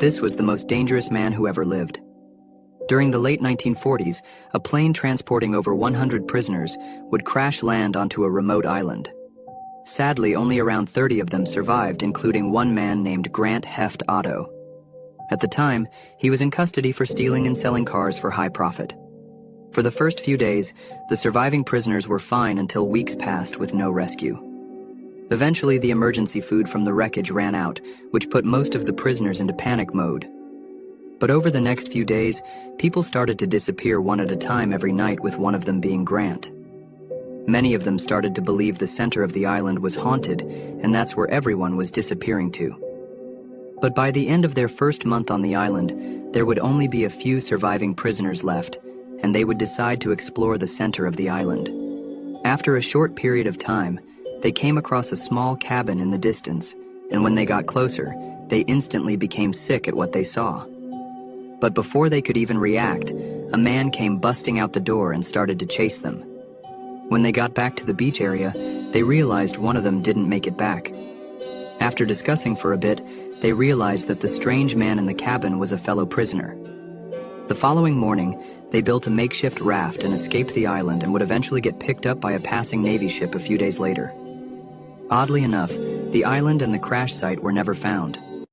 This was the most dangerous man who ever lived. During the late 1940s, a plane transporting over 100 prisoners would crash land onto a remote island. Sadly, only around 30 of them survived, including one man named Grant Heft Otto. At the time, he was in custody for stealing and selling cars for high profit. For the first few days, the surviving prisoners were fine until weeks passed with no rescue. Eventually, the emergency food from the wreckage ran out, which put most of the prisoners into panic mode. But over the next few days, people started to disappear one at a time every night, with one of them being Grant. Many of them started to believe the center of the island was haunted, and that's where everyone was disappearing to. But by the end of their first month on the island, there would only be a few surviving prisoners left, and they would decide to explore the center of the island. After a short period of time, they came across a small cabin in the distance, and when they got closer, they instantly became sick at what they saw. But before they could even react, a man came busting out the door and started to chase them. When they got back to the beach area, they realized one of them didn't make it back. After discussing for a bit, they realized that the strange man in the cabin was a fellow prisoner. The following morning, they built a makeshift raft and escaped the island, and would eventually get picked up by a passing Navy ship a few days later. Oddly enough, the island and the crash site were never found.